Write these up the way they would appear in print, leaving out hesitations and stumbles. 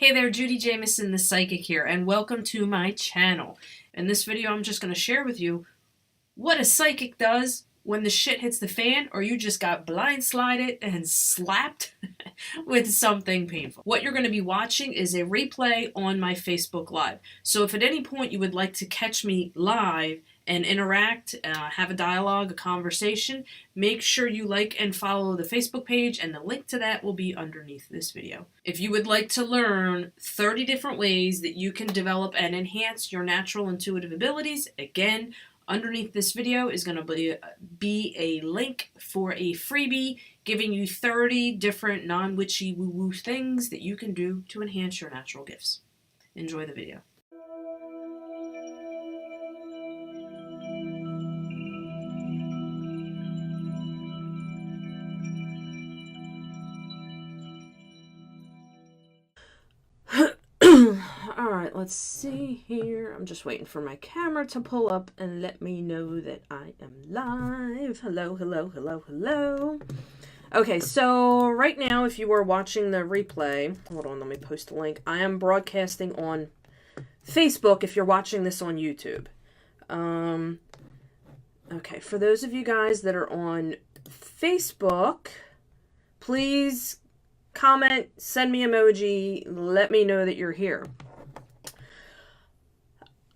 Hey there, Judy Jamison, the Psychic here, and welcome to my channel. In this video, I'm just going to share with you what a psychic does when the shit hits the fan or you just got blindsided and slapped with something painful. What you're going to be watching is a replay on my Facebook Live. So if at any point you would like to catch me live and interact, have a dialogue, a conversation, make sure you like and follow the Facebook page, and the link to that will be underneath this video. If you would like to learn 30 different ways that you can develop and enhance your natural intuitive abilities, again, underneath this video is going to be a link for a freebie giving you 30 different non-witchy woo-woo things that you can do to enhance your natural gifts. Enjoy the video. Alright, let's see here. I'm just waiting for my camera to pull up and let me know that I am live. Hello, hello, hello, hello. Okay, so right now, if you are watching the replay, hold on, let me post a link. I am broadcasting on Facebook if you're watching this on YouTube. Okay, for those of you guys that are on Facebook, please comment, send me emoji, let me know that you're here.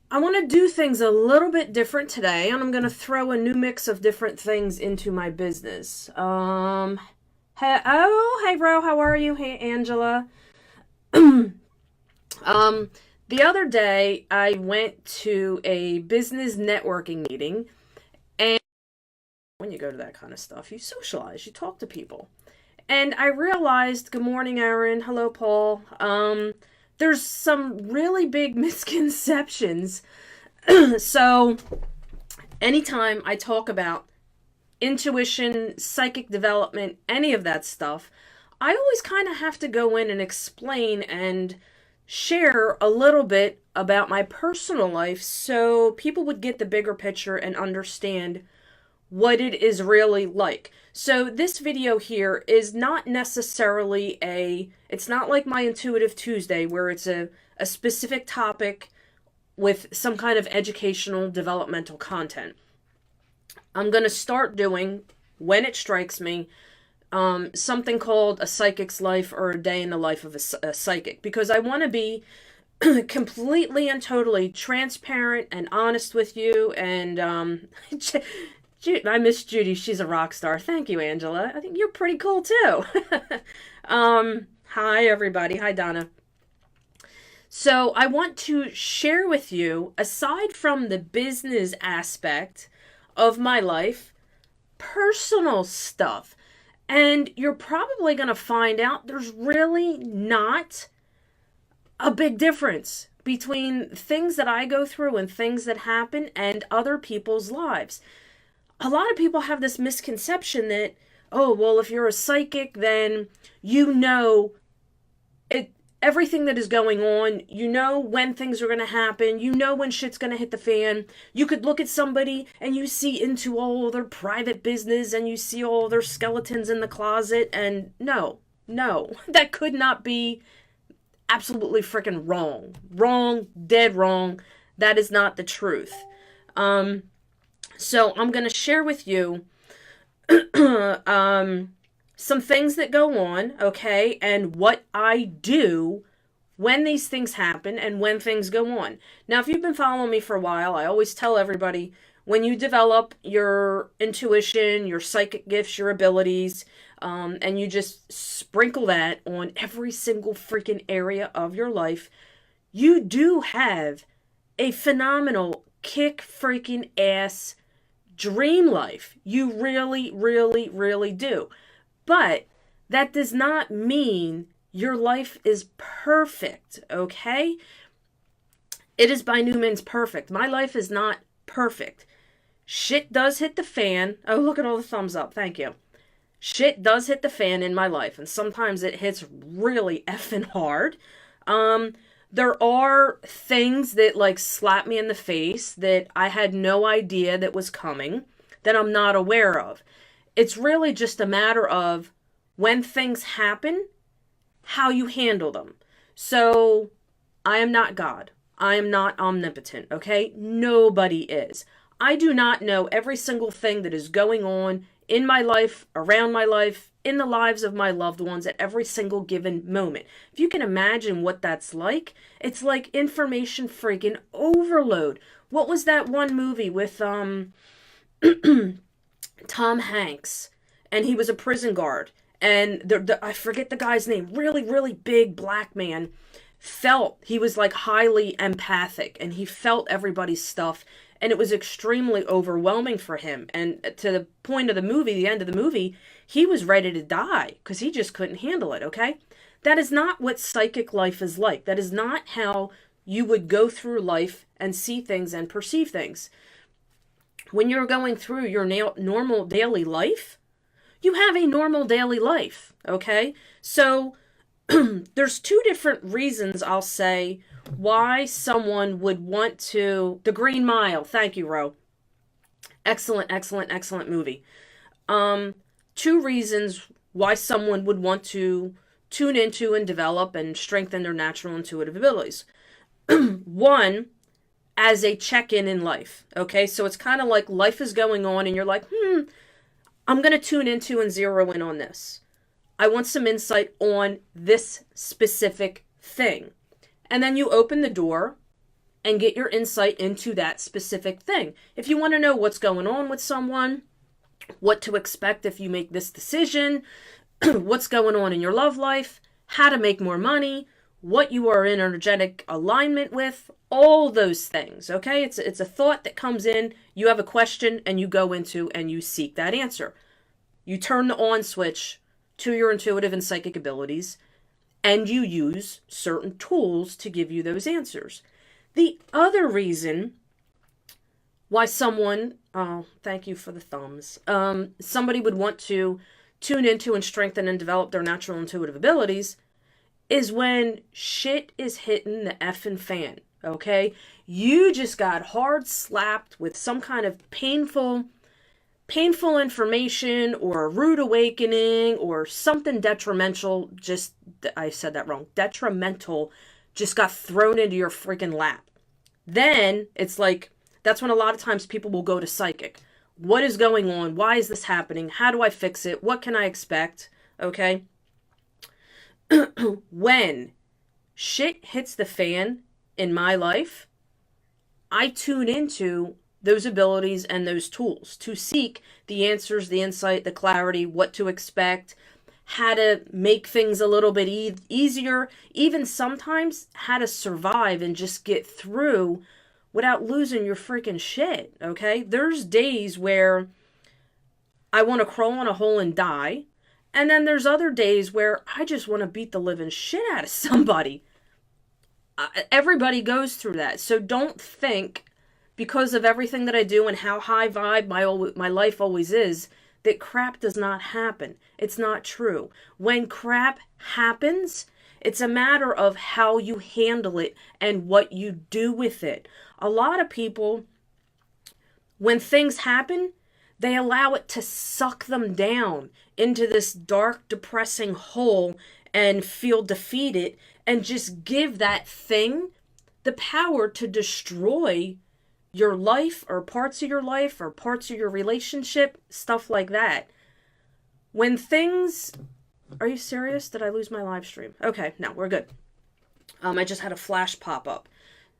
I want to do things a little bit different today, and I'm going to throw a new mix of different things into my business. Hey, hey bro, how are you? Hey Angela. The other day I went to a business networking meeting, and when you go to that kind of stuff, you socialize, you talk to people. And I realized, good morning, Aaron. Hello, Paul. There's some really big misconceptions. So anytime I talk about intuition, psychic development, any of that stuff, I always kind of have to go in and explain and share a little bit about my personal life so people would get the bigger picture and understand what it is really like. So this video here is not necessarily it's not like my Intuitive Tuesday where it's a specific topic with some kind of educational, developmental content. I'm going to start doing, when it strikes me, something called A Psychic's Life or A Day in the Life of a Psychic, because I want to be completely and totally transparent and honest with you, and I miss Judy. She's a rock star. Thank you, Angela. I think you're pretty cool, too. Hi, everybody. Hi, Donna. So I want to share with you, aside from the business aspect of my life, personal stuff. And you're probably going to find out there's really not a big difference between things that I go through and things that happen and other people's lives. A lot of people have this misconception that, oh, well, if you're a psychic, then you know everything that is going on. You know when things are going to happen. You know when shit's going to hit the fan. You could look at somebody and you see into all their private business and you see all their skeletons in the closet. And no, that could not be. Absolutely freaking wrong. Wrong, dead wrong. That is not the truth. So I'm going to share with you some things that go on, okay, and what I do when these things happen and when things go on. Now, if you've been following me for a while, I always tell everybody, when you develop your intuition, your psychic gifts, your abilities, and you just sprinkle that on every single freaking area of your life, you do have a phenomenal kick freaking ass dream life. You really, really, really do. But that does not mean your life is perfect, okay? It is by no means perfect. My life is not perfect. Shit does hit the fan. Oh, look at all the thumbs up. Thank you. Shit does hit the fan in my life, and sometimes it hits really effing hard. There are things that like slap me in the face that I had no idea that was coming, that I'm not aware of. It's really just a matter of when things happen, how you handle them. So I am not God. I am not omnipotent, okay? Nobody is. I do not know every single thing that is going on in my life, around my life, in the lives of my loved ones at every single given moment. If you can imagine what that's like, it's like information freaking overload. What was that one movie with Tom Hanks, and he was a prison guard, and I forget the guy's name, really, really big black man, felt, he was like highly empathic, and he felt everybody's stuff, and it was extremely overwhelming for him. And to the point of the movie, the end of the movie, he was ready to die because he just couldn't handle it, okay? That is not what psychic life is like. That is not how you would go through life and see things and perceive things. When you're going through your normal daily life, you have a normal daily life, okay? So there's two different reasons, I'll say, why someone would want to... The Green Mile. Thank you, Ro. Excellent, excellent, excellent movie. Two reasons why someone would want to tune into and develop and strengthen their natural intuitive abilities. One, as a check-in in life, okay? So it's kind of like life is going on and you're like, I'm going to tune into and zero in on this. I want some insight on this specific thing. And then you open the door and get your insight into that specific thing. If you want to know what's going on with someone, what to expect if you make this decision, what's going on in your love life, how to make more money, what you are in energetic alignment with, all those things, okay? It's a thought that comes in, you have a question, and you go into and you seek that answer. You turn the on switch to your intuitive and psychic abilities, and you use certain tools to give you those answers. The other reason why someone, oh, thank you for the thumbs, somebody would want to tune into and strengthen and develop their natural intuitive abilities is when shit is hitting the effing fan, okay? You just got hard slapped with some kind of painful information or a rude awakening or something detrimental, I said that wrong, detrimental, just got thrown into your freaking lap. Then it's like, that's when a lot of times people will go to psychic. What is going on? Why is this happening? How do I fix it? What can I expect? Okay? When shit hits the fan in my life, I tune into those abilities and those tools to seek the answers, the insight, the clarity, what to expect, how to make things a little bit easier, even sometimes how to survive and just get through without losing your freaking shit, okay? There's days where I want to crawl in a hole and die, and then there's other days where I just want to beat the living shit out of somebody. Everybody goes through that. So don't think, because of everything that I do and how high vibe my life always is, that crap does not happen. It's not true. When crap happens, it's a matter of how you handle it and what you do with it. A lot of people, when things happen, they allow it to suck them down into this dark, depressing hole and feel defeated and just give that thing the power to destroy your life or parts of your life or parts of your relationship, stuff like that. When things... Are you serious? Did I lose my live stream? Okay, no, we're good. I just had a flash pop up.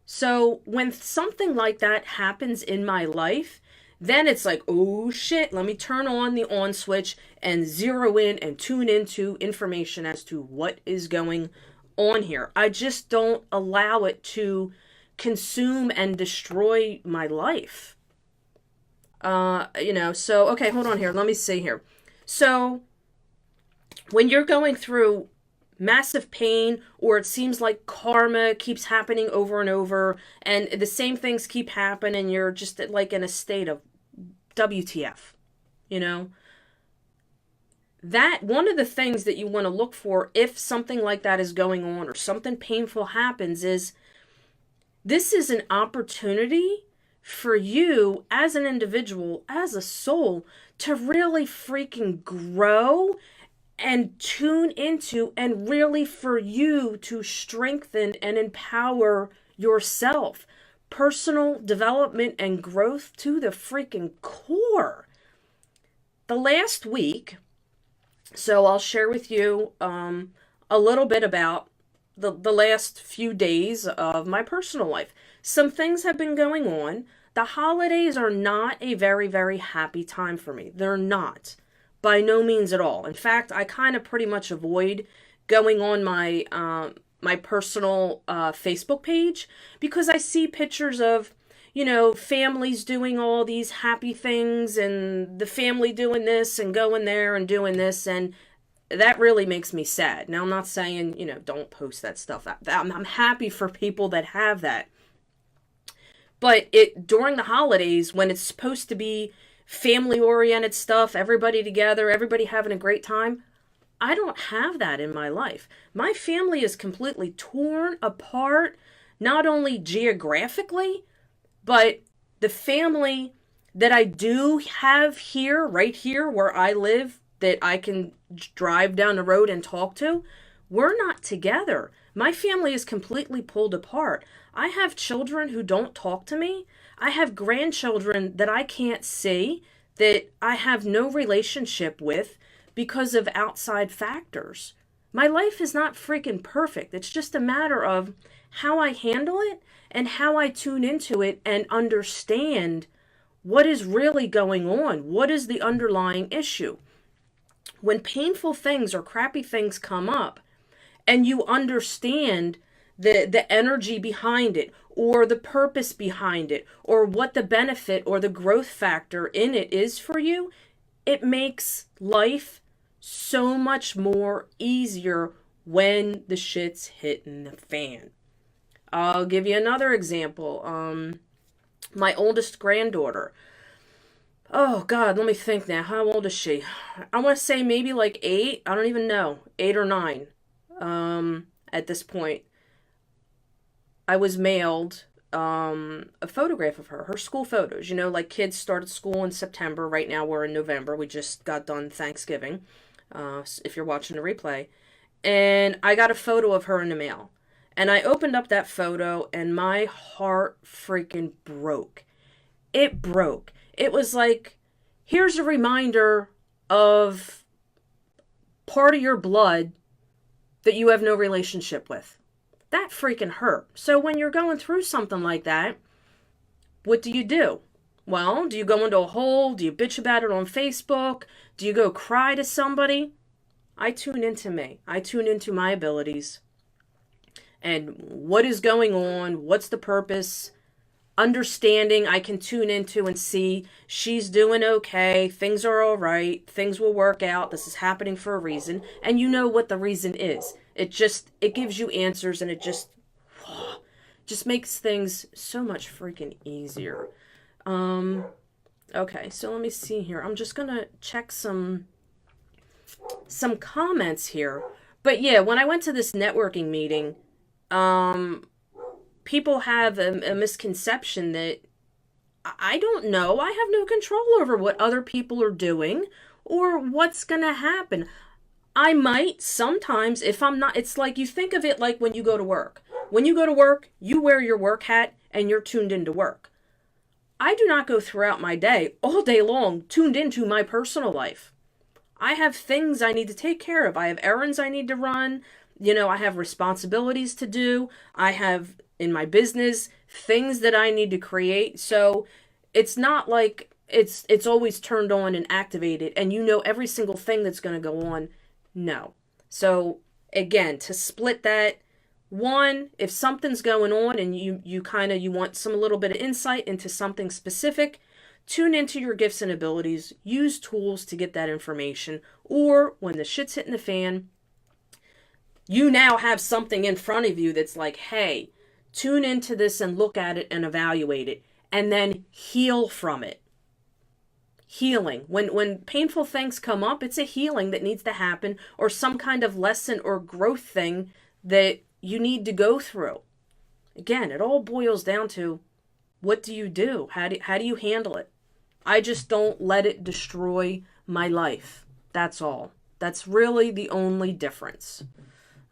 So when something like that happens in my life, then it's like, oh shit, let me turn on the on switch and zero in and tune into information as to what is going on here. I just don't allow it to consume and destroy my life. So, okay, hold on here. Let me see here. So when you're going through massive pain, or it seems like karma keeps happening over and over, and the same things keep happening, you're just like in a state of WTF, that one of the things that you want to look for if something like that is going on or something painful happens is, this is an opportunity for you as an individual, as a soul, to really freaking grow and tune into, and really for you to strengthen and empower yourself. Personal development and growth to the freaking core. The last week, so I'll share with you a little bit about the last few days of my personal life. Some things have been going on. The holidays are not a very, very happy time for me. They're not. By no means at all. In fact, I kind of pretty much avoid going on my personal Facebook page because I see pictures of, families doing all these happy things and the family doing this and going there and doing this, and that really makes me sad. Now, I'm not saying, don't post that stuff. I'm happy for people that have that. But during the holidays, when it's supposed to be family-oriented stuff, everybody together, everybody having a great time, I don't have that in my life. My family is completely torn apart, not only geographically, but the family that I do have here, right here where I live, that I can drive down the road and talk to, we're not together. My family is completely pulled apart. I have children who don't talk to me. I have grandchildren that I can't see, that I have no relationship with because of outside factors. My life is not freaking perfect. It's just a matter of how I handle it and how I tune into it and understand what is really going on. What is the underlying issue? When painful things or crappy things come up and you understand the energy behind it or the purpose behind it or what the benefit or the growth factor in it is for you, it makes life so much more easier when the shit's hitting the fan. I'll give you another example. My oldest granddaughter. Oh, God, let me think now. How old is she? I want to say maybe like 8. I don't even know. 8 or 9 at this point. I was mailed a photograph of her school photos. Like kids started school in September. Right now we're in November. We just got done Thanksgiving, if you're watching the replay. And I got a photo of her in the mail. And I opened up that photo and my heart freaking broke. It broke. It was like, here's a reminder of part of your blood that you have no relationship with. That freaking hurt. So when you're going through something like that, what do? Well, do you go into a hole? Do you bitch about it on Facebook? Do you go cry to somebody? I tune into me. I tune into my abilities. And what is going on? What's the purpose? Understanding, I can tune into and see she's doing okay. Things are all right. Things will work out. This is happening for a reason. And you know what the reason is. It gives you answers, and it just makes things so much freaking easier. Okay, so let me see here. I'm just going to check some comments here. But yeah, when I went to this networking meeting, people have a misconception that I don't know. I have no control over what other people are doing or what's going to happen. I might sometimes, if I'm not, it's like you think of it like when you go to work. When you go to work, you wear your work hat and you're tuned into work. I do not go throughout my day, all day long, tuned into my personal life. I have things I need to take care of. I have errands I need to run. I have responsibilities to do. I have, in my business, things that I need to create. So it's not like it's always turned on and activated and every single thing that's going to go on. No. So again, to split that, one, if something's going on and you want some little bit of insight into something specific, tune into your gifts and abilities, use tools to get that information, or when the shit's hitting the fan, you now have something in front of you that's like, hey, tune into this and look at it and evaluate it, and then heal from it. Healing. When painful things come up, it's a healing that needs to happen, or some kind of lesson or growth thing that you need to go through. Again, it all boils down to, what do you do? How do you handle it? I just don't let it destroy my life. That's all. That's really the only difference.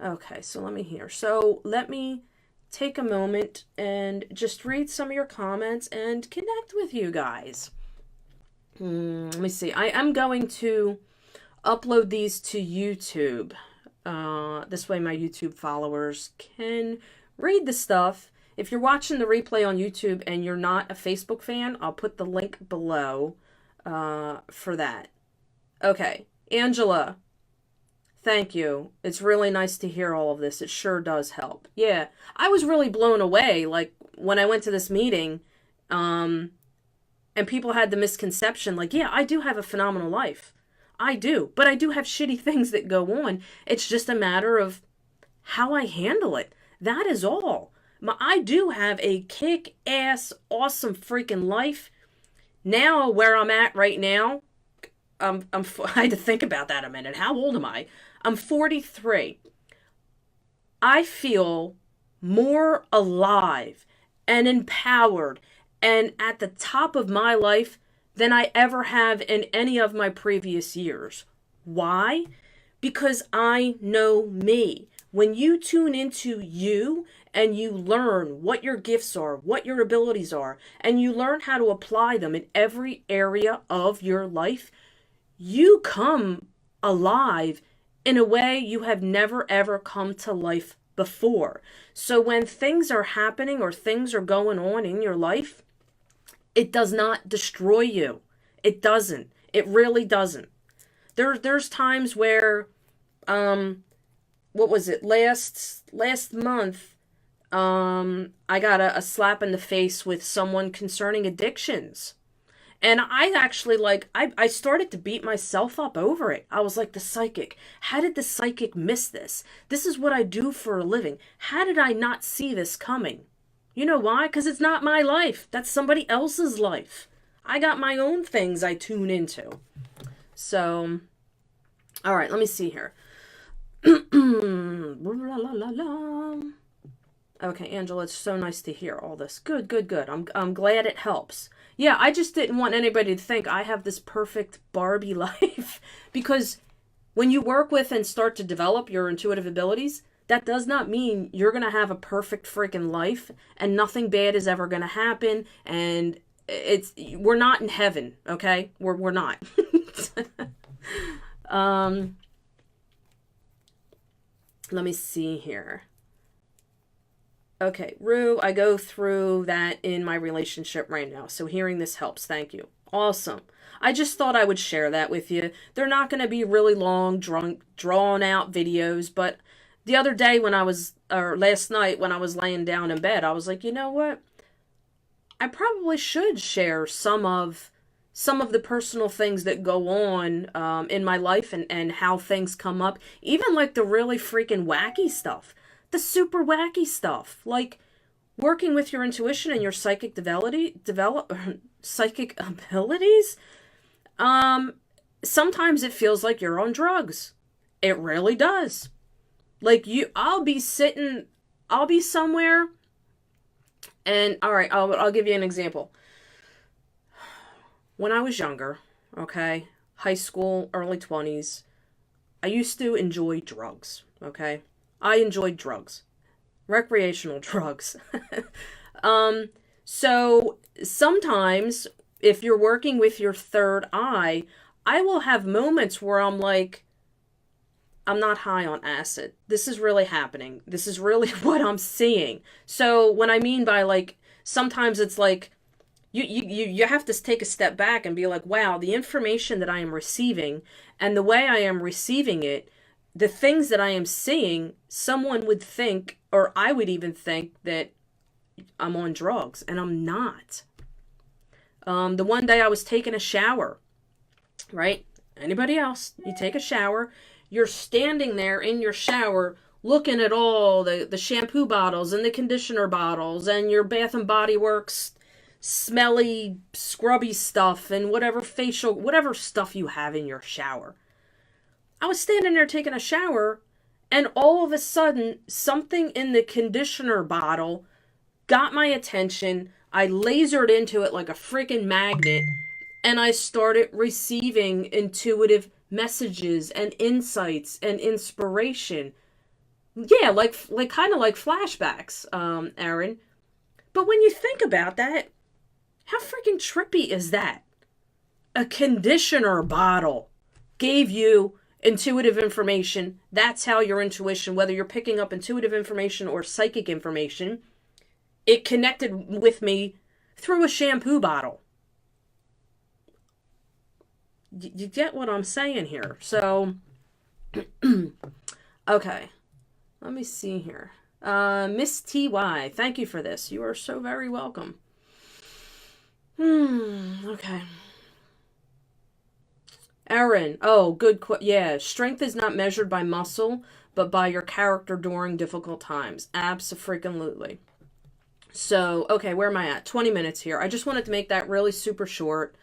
Okay, so let me hear. So let me take a moment and just read some of your comments and connect with you guys. Let me see. I am going to upload these to YouTube. This way my YouTube followers can read the stuff. If you're watching the replay on YouTube and you're not a Facebook fan, I'll put the link below for that. Okay, Angela, thank you. It's really nice to hear all of this. It sure does help. Yeah, I was really blown away, like, when I went to this meeting, and people had the misconception, like, yeah, I do have a phenomenal life. I do, but I do have shitty things that go on. It's just a matter of how I handle it. That is all. I do have a kick-ass, awesome freaking life. Now, where I'm at right now, I had to think about that a minute. How old am I? I'm 43. I feel more alive and empowered and at the top of my life than I ever have in any of my previous years. Why? Because I know me. When you tune into you and you learn what your gifts are, what your abilities are, and you learn how to apply them in every area of your life, you come alive in a way you have never ever come to life before. So when things are happening or things are going on in your life, it does not destroy you. It doesn't. It really doesn't. There's times where, what was it? Last month, I got a slap in the face with someone concerning addictions. And I actually, like, I started to beat myself up over it. I was like, the psychic. How did the psychic miss this? This is what I do for a living. How did I not see this coming? You know why? Because it's not my life. That's somebody else's life. I got my own things I tune into. So, all right, let me see here. Okay, Angela, it's so nice to hear all this. Good, good, good. I'm glad it helps. Yeah, I just didn't want anybody to think I have this perfect Barbie life. Because when you work with and start to develop your intuitive abilities, that does not mean you're going to have a perfect freaking life and nothing bad is ever going to happen. And we're not in heaven, okay? We're not. Let me see here. Okay, Rue, I go through that in my relationship right now. So hearing this helps. Thank you. Awesome. I just thought I would share that with you. They're not going to be really long, drawn out videos, but the other day last night when I was laying down in bed, I was like, you know what? I probably should share some of the personal things that go on in my life and how things come up. Even like the really freaking wacky stuff. The super wacky stuff. Like working with your intuition and your psychic psychic abilities. Sometimes it feels like you're on drugs. It really does. Like I'll be somewhere and all right, I'll give you an example. When I was younger, okay, high school, early 20s, I used to enjoy drugs, okay? I enjoyed drugs. Recreational drugs. So sometimes if you're working with your third eye, I will have moments where I'm like, I'm not high on acid. This is really happening. This is really what I'm seeing. So what I mean by like, sometimes it's like, you have to take a step back and be like, wow, the information that I am receiving and the way I am receiving it, the things that I am seeing, someone would think, or I would even think that I'm on drugs, and I'm not. The one day I was taking a shower, right? Anybody else? You take a shower, you're standing there in your shower looking at all the shampoo bottles and the conditioner bottles and your Bath and Body Works smelly, scrubby stuff and whatever stuff you have in your shower. I was standing there taking a shower, and all of a sudden, something in the conditioner bottle got my attention. I lasered into it like a freaking magnet, and I started receiving intuitive messages and insights and inspiration. Yeah, like kind of like flashbacks, Aaron. But when you think about that, how freaking trippy is that? A conditioner bottle gave you intuitive information. That's how your intuition, whether you're picking up intuitive information or psychic information, it connected with me through a shampoo bottle. You get what I'm saying here. So, okay. Let me see here. Miss TY, thank you for this. You are so very welcome. Okay. Aaron, oh, good. Yeah, strength is not measured by muscle, but by your character during difficult times. Abso-freaking-lutely. So, okay, where am I at? 20 minutes here. I just wanted to make that really super short,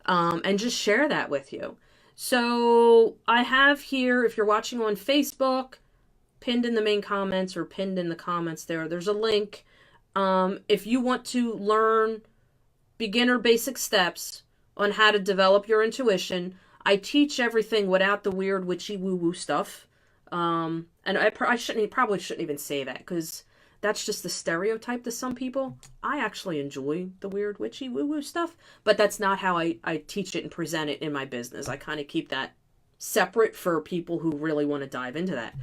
and just share that with you. So, I have here, if you're watching on Facebook, pinned in the main comments or pinned in the comments there's a link. If you want to learn beginner basic steps on how to develop your intuition, I teach everything without the weird witchy woo-woo stuff. And I probably shouldn't even say that, because that's just the stereotype to some people. I actually enjoy the weird witchy woo-woo stuff, but that's not how I teach it and present it in my business. I kind of keep that separate for people who really want to dive into that.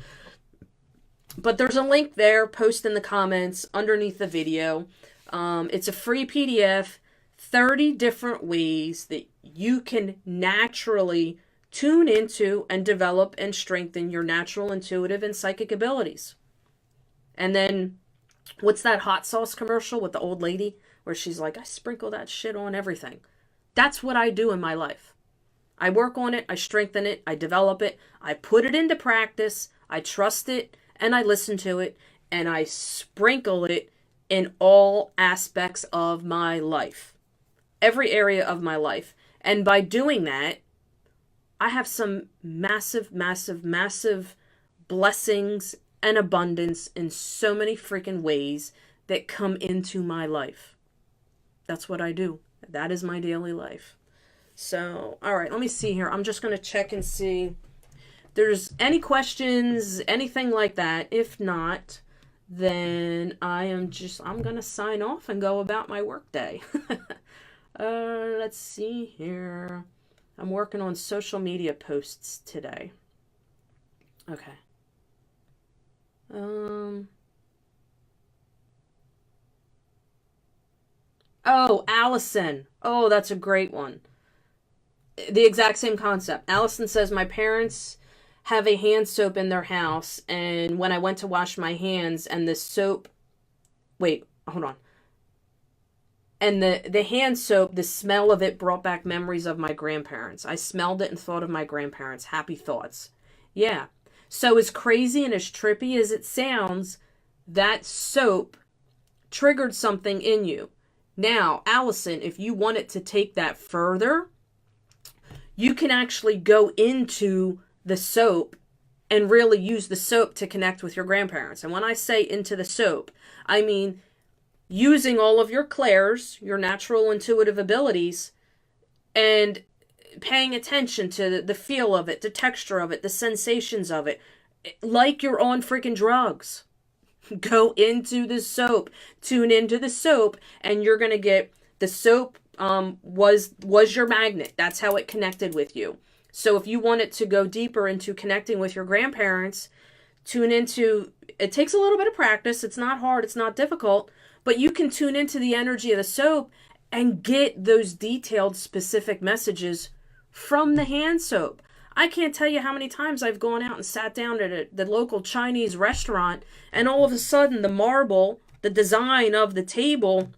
But there's a link there, post in the comments underneath the video. It's a free PDF, 30 different ways that you can naturally tune into and develop and strengthen your natural intuitive and psychic abilities. And then, what's that hot sauce commercial with the old lady where she's like, I sprinkle that shit on everything? That's what I do in my life. I work on it, I strengthen it, I develop it, I put it into practice, I trust it, and I listen to it, and I sprinkle it in all aspects of my life. Every area of my life. And by doing that, I have some massive, massive, massive blessings and abundance in so many freaking ways that come into my life. That's what I do. That is my daily life. So, all right, let me see here. I'm just going to check and see there's any questions, anything like that. If not, then I'm going to sign off and go about my workday. Let's see here. I'm working on social media posts today. Okay. Oh, Allison. Oh, that's a great one. The exact same concept. Allison says, my parents have a hand soap in their house, and when I went to wash my hands and the soap, wait, hold on. And the hand soap, the smell of it brought back memories of my grandparents. I smelled it and thought of my grandparents. Happy thoughts. Yeah. So as crazy and as trippy as it sounds, that soap triggered something in you. Now, Allison, if you wanted to take that further, you can actually go into the soap and really use the soap to connect with your grandparents. And when I say into the soap, I mean using all of your clairs, your natural intuitive abilities, and paying attention to the feel of it, the texture of it, the sensations of it, like you're on freaking drugs. Go into the soap, tune into the soap, and you're going to get the soap was your magnet. That's how it connected with you. So if you wanted to go deeper into connecting with your grandparents, tune into, it takes a little bit of practice. It's not hard. It's not difficult. But you can tune into the energy of the soap and get those detailed, specific messages from the hand soap. I can't tell you how many times I've gone out and sat down at the local Chinese restaurant, and all of a sudden the marble, the design of the table,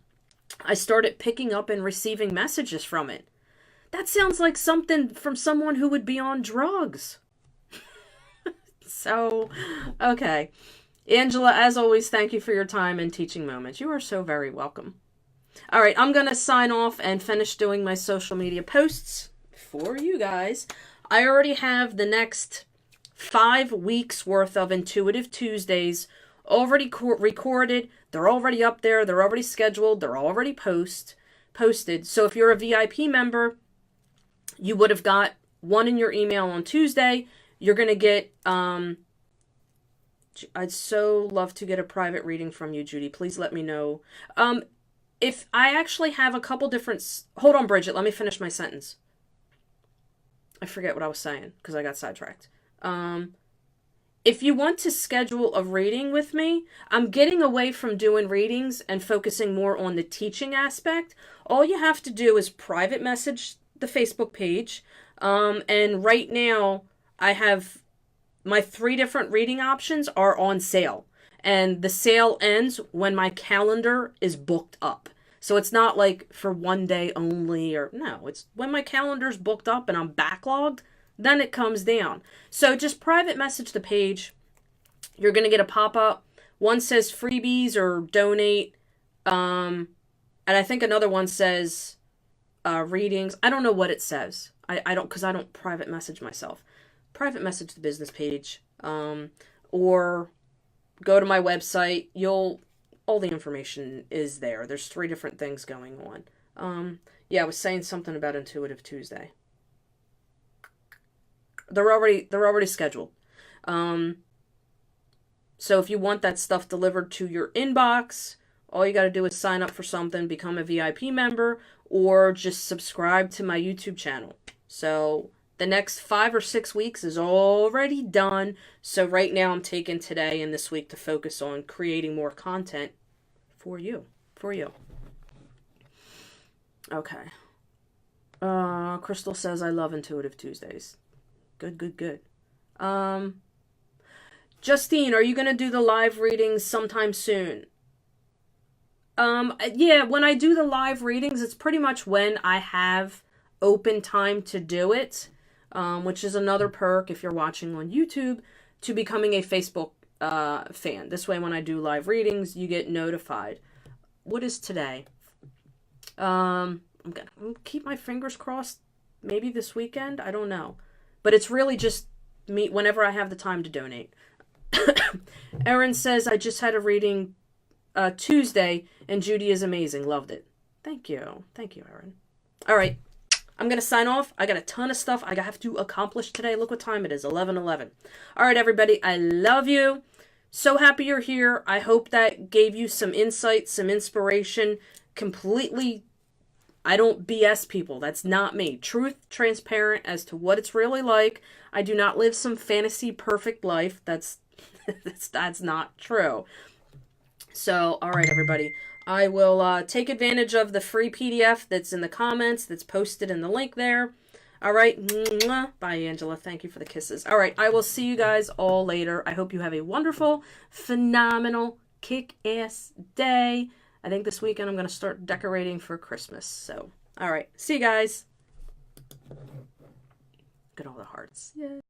I started picking up and receiving messages from it. That sounds like something from someone who would be on drugs. So, okay. Angela, as always, thank you for your time and teaching moments. You are so very welcome. All right, I'm going to sign off and finish doing my social media posts for you guys. I already have the next 5 weeks worth of Intuitive Tuesdays already recorded. They're already up there. They're already scheduled. They're already posted. So if you're a VIP member, you would have got one in your email on Tuesday. You're going to get, I'd so love to get a private reading from you, Judy. Please let me know. If I actually have a couple different, hold on, Bridget, let me finish my sentence. I forget what I was saying because I got sidetracked. If you want to schedule a reading with me, I'm getting away from doing readings and focusing more on the teaching aspect. All you have to do is private message the Facebook page. And right now, I have my 3 different reading options are on sale. And the sale ends when my calendar is booked up. So it's not like for one day only or no, it's when my calendar's booked up and I'm backlogged, then it comes down. So just private message the page. You're going to get a pop-up. One says freebies or donate. And I think another one says readings. I don't know what it says. I don't, because I don't private message myself. Private message the business page. Or go to my website. All the information is there. There's 3 different things going on. Yeah, I was saying something about Intuitive Tuesday. They're already scheduled. So if you want that stuff delivered to your inbox, all you got to do is sign up for something, become a VIP member, or just subscribe to my YouTube channel. So the next 5 or 6 weeks is already done. So right now I'm taking today and this week to focus on creating more content for you. Okay. Crystal says, I love Intuitive Tuesdays. Good. Justine, are you going to do the live readings sometime soon? Yeah, when I do the live readings, it's pretty much when I have open time to do it, which is another perk if you're watching on YouTube to becoming a Facebook fan. This way, when I do live readings, you get notified. What is today? I'm going to keep my fingers crossed. Maybe this weekend. I don't know. But it's really just me whenever I have the time to donate. Erin says, I just had a reading Tuesday, and Judy is amazing. Loved it. Thank you, Erin. All right. I'm going to sign off. I got a ton of stuff I have to accomplish today. Look what time it is, 11:11. All right, everybody. I love you. So happy you're here. I hope that gave you some insight, some inspiration. Completely, I don't BS people. That's not me. Truth, transparent as to what it's really like. I do not live some fantasy perfect life. That's not true. So, all right, everybody. I will take advantage of the free PDF that's in the comments, that's posted in the link there. All right. Mwah. Bye, Angela. Thank you for the kisses. All right. I will see you guys all later. I hope you have a wonderful, phenomenal, kick-ass day. I think this weekend I'm going to start decorating for Christmas. So, all right. See you guys. Look at all the hearts. Yeah.